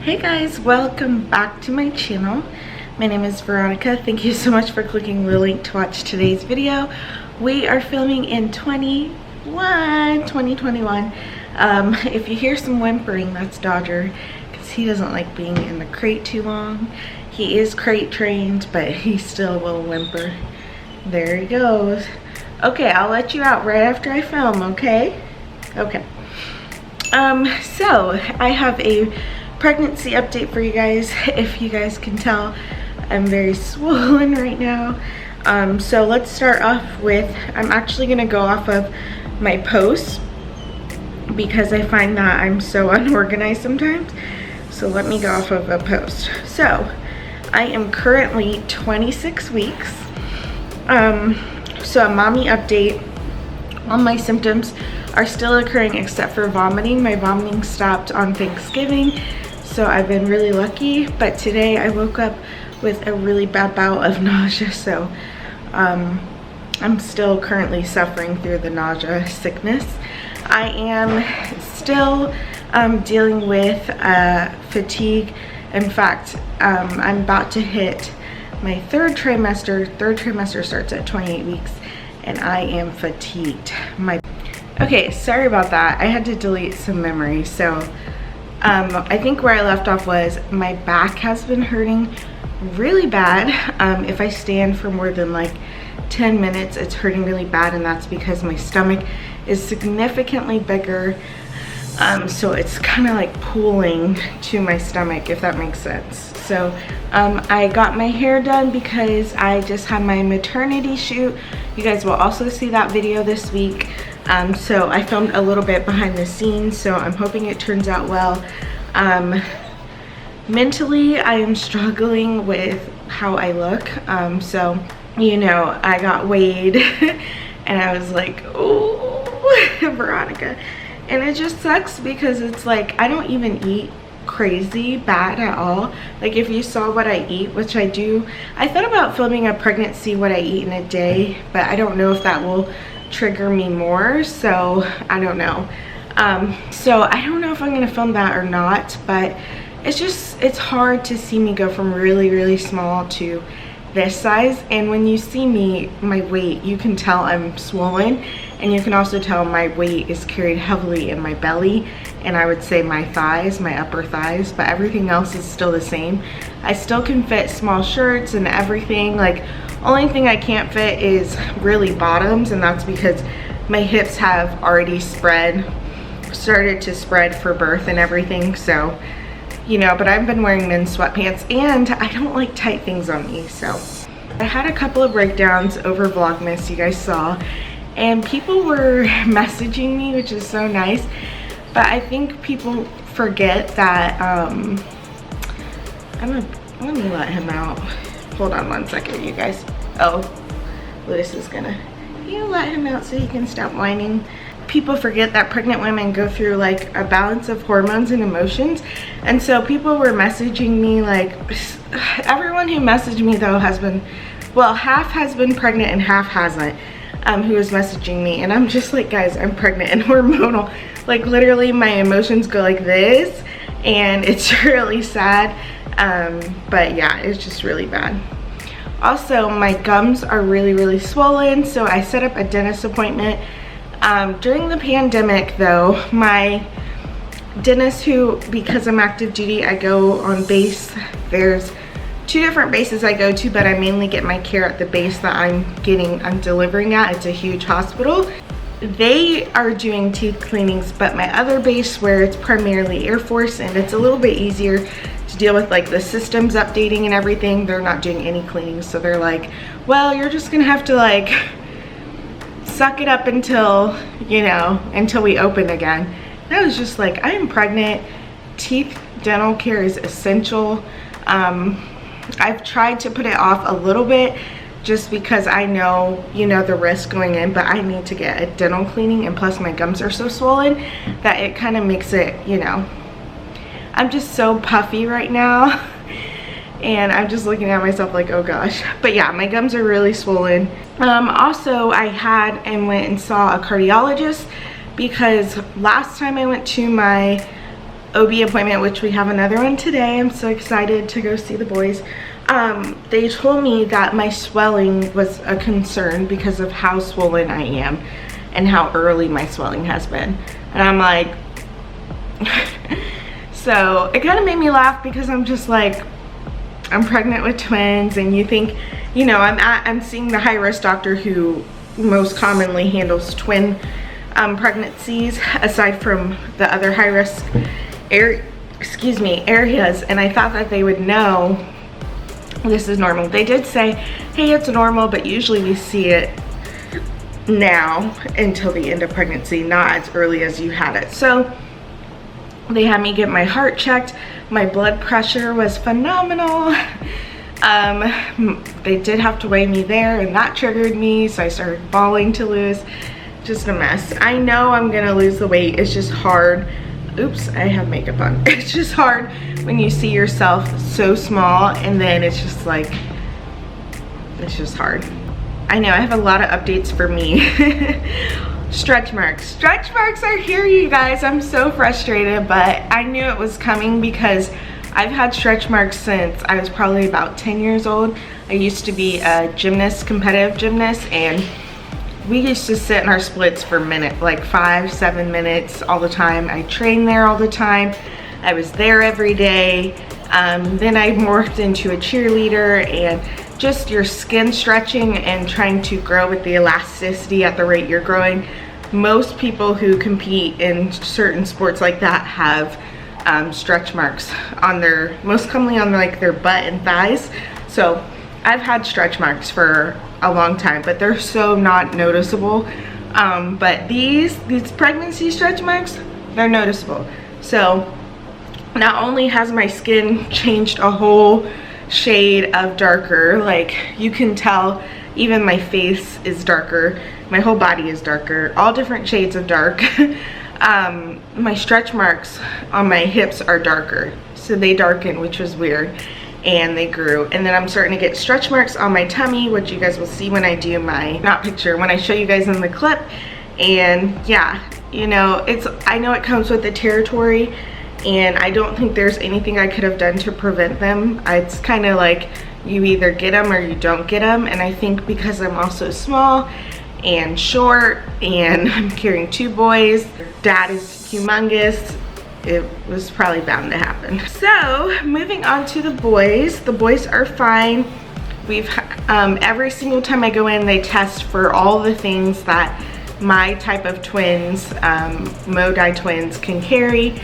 Hey guys, welcome back to my channel. My name is Veronica. Thank you so much for clicking the link to watch today's video. We are filming in 2021. If you hear some whimpering, that's Dodger, because he doesn't like being in the crate too long. He is crate trained, but he still will whimper. There he goes. Okay, I'll let you out right after I film, okay? Okay. So I have a pregnancy update for you guys. If you guys can tell, I'm very swollen right now. So let's start off with, I'm actually gonna go off of my posts because I find that I'm so unorganized sometimes. So let me go off of a post. So I am currently 26 weeks. So a mommy update. All my symptoms are still occurring except for vomiting. My vomiting stopped on Thanksgiving, so I've been really lucky. But today I woke up with a really bad bout of nausea, so I'm still currently suffering through the nausea sickness. I am still dealing with fatigue. In fact, I'm about to hit my third trimester. Third trimester starts at 28 weeks, and I am fatigued. Okay, sorry about that. I had to delete some memories. So I think where I left off was my back has been hurting really bad. If I stand for more than like 10 minutes, it's hurting really bad, and that's because my stomach is significantly bigger. So it's kind of like pulling to my stomach, if that makes sense. So I got my hair done because I just had my maternity shoot. You guys will also see that video this week. So I filmed a little bit behind the scenes, so I'm hoping it turns out well. Mentally, I am struggling with how I look. So, you know, I got weighed and I was like, oh, Veronica. And it just sucks because it's like, I don't even eat crazy bad at all. Like if you saw what I eat, which I do, I thought about filming a pregnancy what I eat in a day, but I don't know if that will trigger me more, so I don't know. So I don't know if I'm gonna film that or not, but it's hard to see me go from really small to this size. And when you see me, my weight, you can tell I'm swollen, and you can also tell my weight is carried heavily in my belly, and I would say my thighs, my upper thighs, but everything else is still the same. I still can fit small shirts and everything. Like, only thing I can't fit is really bottoms, and that's because my hips have already started to spread for birth and everything. So, you know, but I've been wearing men's sweatpants, and I don't like tight things on me. So I had a couple of breakdowns over Vlogmas, you guys saw, and people were messaging me, which is so nice. But I think people forget that, let me let him out. Hold on one second, you guys. Oh, Lewis is gonna, you let him out so he can stop whining. People forget that pregnant women go through like a balance of hormones and emotions. And so people were messaging me, like, everyone who messaged me though has been, well, half has been pregnant and half hasn't, who is messaging me. And I'm just like, guys, I'm pregnant and hormonal. Like literally my emotions go like this, and it's really sad. But yeah, it's just really bad. Also, my gums are really swollen, so I set up a dentist appointment. During the pandemic though, my dentist, who, because I'm active duty, I go on base. There's 2 different bases I go to, but I mainly get my care at the base that I'm delivering at. It's a huge hospital. They are doing teeth cleanings, but my other base, where it's primarily Air Force and it's a little bit easier to deal with like the systems updating and everything, they're not doing any cleaning. So they're like, well, you're just gonna have to like suck it up until, you know, until we open again. And I was just like, I am pregnant. Teeth dental care is essential. I've tried to put it off a little bit just because I know, you know, the risk going in, but I need to get a dental cleaning, and plus my gums are so swollen that it kind of makes it, you know, I'm just so puffy right now. And I'm just looking at myself like, oh gosh. But yeah, my gums are really swollen. Also, I had and went and saw a cardiologist because last time I went to my OB appointment, which we have another one today. I'm so excited to go see the boys. They told me that my swelling was a concern because of how swollen I am and how early my swelling has been. And I'm like, so it kind of made me laugh because I'm just like, I'm pregnant with twins, and you think, you know, I'm seeing the high-risk doctor who most commonly handles twin pregnancies aside from the other high-risk areas, and I thought that they would know this is normal. They did say, hey, it's normal, but usually we see it now until the end of pregnancy, not as early as you had it. So they had me get my heart checked. My blood pressure was phenomenal. They did have to weigh me there, and that triggered me, so I started bawling to lose. Just a mess. I know I'm gonna lose the weight. It's just hard. Oops, I have makeup on. It's just hard when you see yourself so small, and then it's just like, it's just hard. I know, I have a lot of updates for me. Stretch marks. Stretch marks are here, you guys. I'm so frustrated, but I knew it was coming because I've had stretch marks since I was probably about 10 years old. I used to be a gymnast, competitive gymnast, and we used to sit in our splits for minutes, like 5-7 minutes all the time. I trained there all the time. I was there every day. Then I morphed into a cheerleader, and just your skin stretching and trying to grow with the elasticity at the rate you're growing. Most people who compete in certain sports like that have stretch marks on their, most commonly on like their butt and thighs. So I've had stretch marks for a long time, but they're so not noticeable. But these pregnancy stretch marks, they're noticeable. So not only has my skin changed a whole shade of darker, like you can tell even my face is darker, my whole body is darker, all different shades of dark. My stretch marks on my hips are darker, so they darken, which was weird, and they grew. And then I'm starting to get stretch marks on my tummy, which you guys will see when I do my, not picture, when I show you guys in the clip. And yeah, you know, I know it comes with the territory, and I don't think there's anything I could have done to prevent them. It's kind of like you either get them or you don't get them. And I think because I'm also small and short and I'm carrying 2 boys, dad is humongous, it was probably bound to happen. So moving on to the boys. The boys are fine. We've every single time I go in, they test for all the things that my type of twins, Modi twins, can carry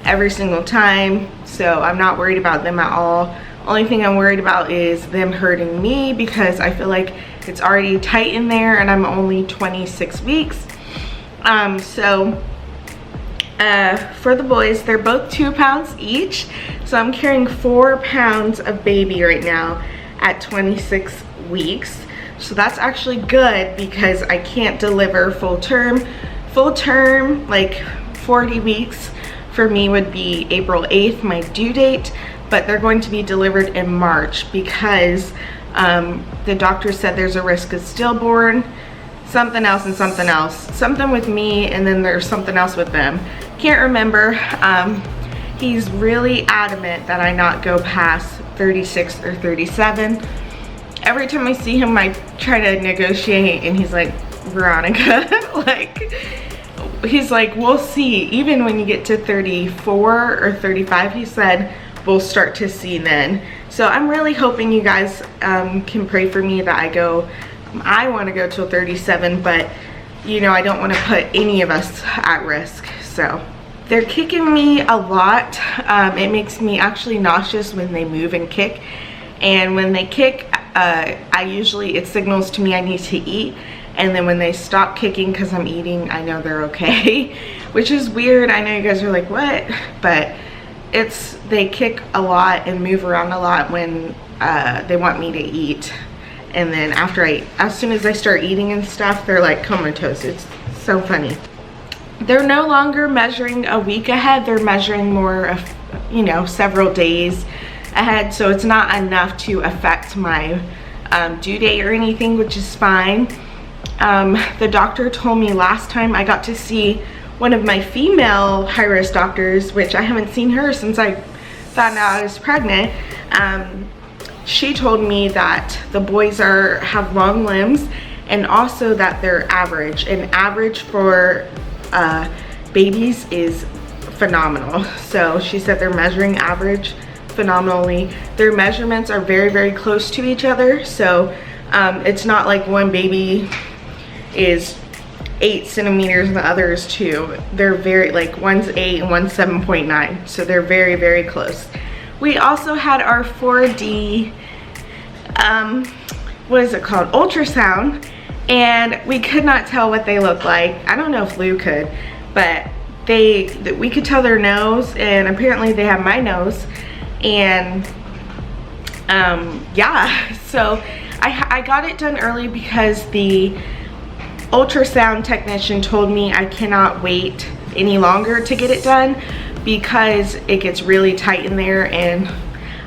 every single time. So I'm not worried about them at all. Only thing I'm worried about is them hurting me, because I feel like it's already tight in there and I'm only 26 weeks. For the boys, they're both 2 pounds each. So I'm carrying 4 pounds of baby right now at 26 weeks. So that's actually good because I can't deliver full term. Full term, like 40 weeks for me would be April 8th, my due date, but they're going to be delivered in March because the doctor said there's a risk of stillborn, something else and something else. Something with me, and then there's something else with them. Can't remember. He's really adamant that I not go past 36 or 37. Every time I see him, I try to negotiate, and he's like, Veronica, like, he's like, we'll see. Even when you get to 34 or 35, he said, we'll start to see then. So I'm really hoping you guys can pray for me that I want to go till 37, but you know, I don't want to put any of us at risk. So they're kicking me a lot. It makes me actually nauseous when they move and kick. And when they kick, it signals to me I need to eat. And then when they stop kicking because I'm eating, I know they're okay, which is weird. I know you guys are like, what? But they kick a lot and move around a lot when they want me to eat. And then as soon as I start eating and stuff, they're like comatose. It's so funny. They're no longer measuring a week ahead. They're measuring more of, you know, several days ahead. So it's not enough to affect my due date or anything, which is fine. The doctor told me last time I got to see one of my female high-risk doctors, which I haven't seen her since I found out I was pregnant, she told me that the boys have long limbs, and also that they're average, and average for babies is phenomenal. So she said they're measuring average phenomenally. Their measurements are very, very close to each other, so it's not like one baby is 8 centimeters and the other is 2. They're very, like, one's 8 and one's 7.9, so they're very, very close. We also had our 4D what is it called, ultrasound, and we could not tell what they looked like. I don't know if Lou could, but we could tell their nose, and apparently they have my nose. And yeah, so I got it done early because the ultrasound technician told me I cannot wait any longer to get it done because it gets really tight in there, and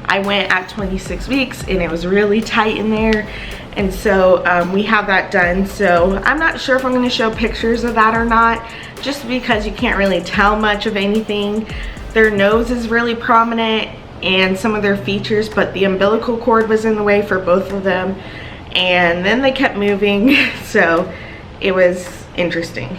I went at 26 weeks and it was really tight in there. And so we have that done. So I'm not sure if I'm going to show pictures of that or not, just because you can't really tell much of anything. Their nose is really prominent and some of their features, but the umbilical cord was in the way for both of them, and then they kept moving, so it was interesting.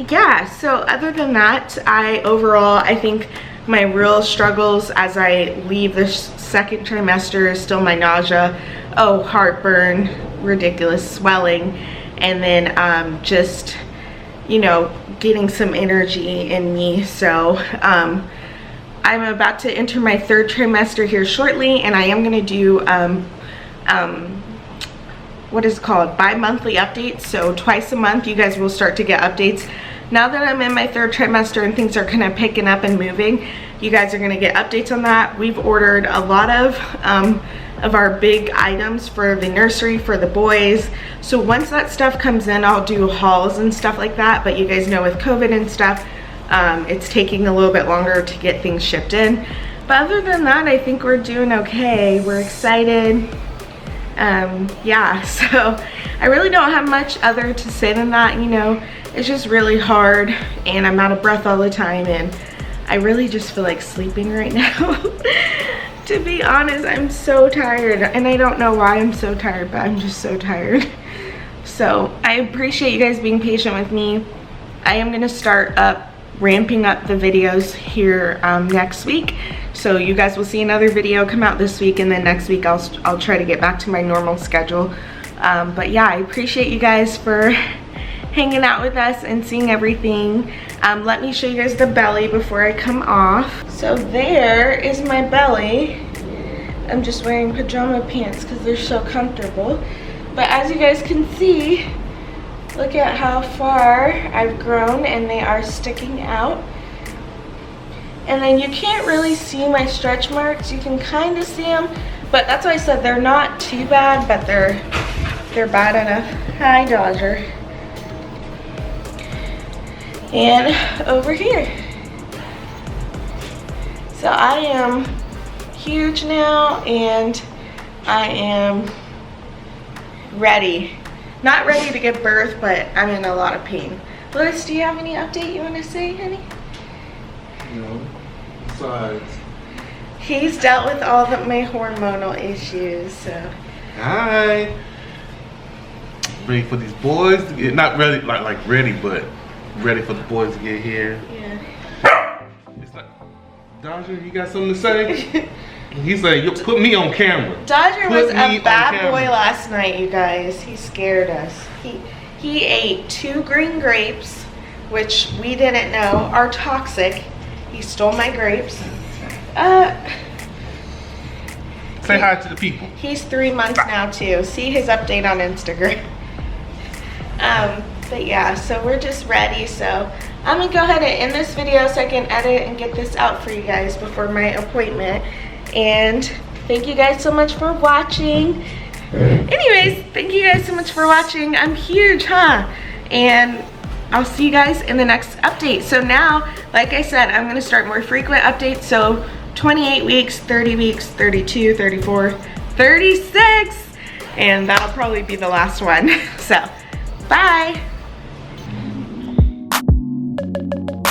Yeah, so other than that, I think my real struggles as I leave this second trimester is still my nausea, heartburn, ridiculous swelling, and then just, you know, getting some energy in me. So I'm about to enter my 3rd trimester here shortly, and I am going to do what is called bi-monthly updates. So twice a month you guys will start to get updates. Now that I'm in my 3rd trimester and things are kind of picking up and moving, you guys are going to get updates on that. We've ordered a lot of our big items for the nursery for the boys. So once that stuff comes in, I'll do hauls and stuff like that. But you guys know with COVID and stuff, it's taking a little bit longer to get things shipped in. But other than that, I think we're doing okay. We're excited. Yeah, so I really don't have much other to say than that. You know, it's just really hard and I'm out of breath all the time, and I really just feel like sleeping right now. To be honest, I'm so tired, and I don't know why I'm so tired, but I'm just so tired. So I appreciate you guys being patient with me. I am gonna start ramping up the videos here next week, so you guys will see another video come out this week, and then next week I'll try to get back to my normal schedule. But yeah, I appreciate you guys for hanging out with us and seeing everything. Let me show you guys the belly before I come off. So there is my belly. I'm just wearing pajama pants because they're so comfortable. But as you guys can see, look at how far I've grown, and they are sticking out. And then you can't really see my stretch marks. You can kind of see them, but that's why I said they're not too bad, but they're bad enough. Hi, Dodger. And over here. So I am huge now, and I am ready. Not ready to give birth, but I'm in a lot of pain. Louis, do you have any update you want to say, honey? No. Besides, he's dealt with all of my hormonal issues, so. Hi. Ready for these boys to get, not ready, like ready, but ready for the boys to get here. Yeah. It's like, Dodger, you got something to say? He's like, you put me on camera. Dodger was a bad boy last night, you guys. He scared us. He ate 2 green grapes, which we didn't know are toxic. He stole my grapes. Say hi to the people. He's 3 months now too. See his update on Instagram. But yeah, so we're just ready. So I'm gonna go ahead and end this video so I can edit and get this out for you guys before my appointment. And thank you guys so much for watching. Anyways, thank you guys so much for watching. I'm huge, huh? And I'll see you guys in the next update. So now, like I said, I'm gonna start more frequent updates. So 28 weeks, 30 weeks, 32, 34, 36, and that'll probably be the last one. So, bye. bye.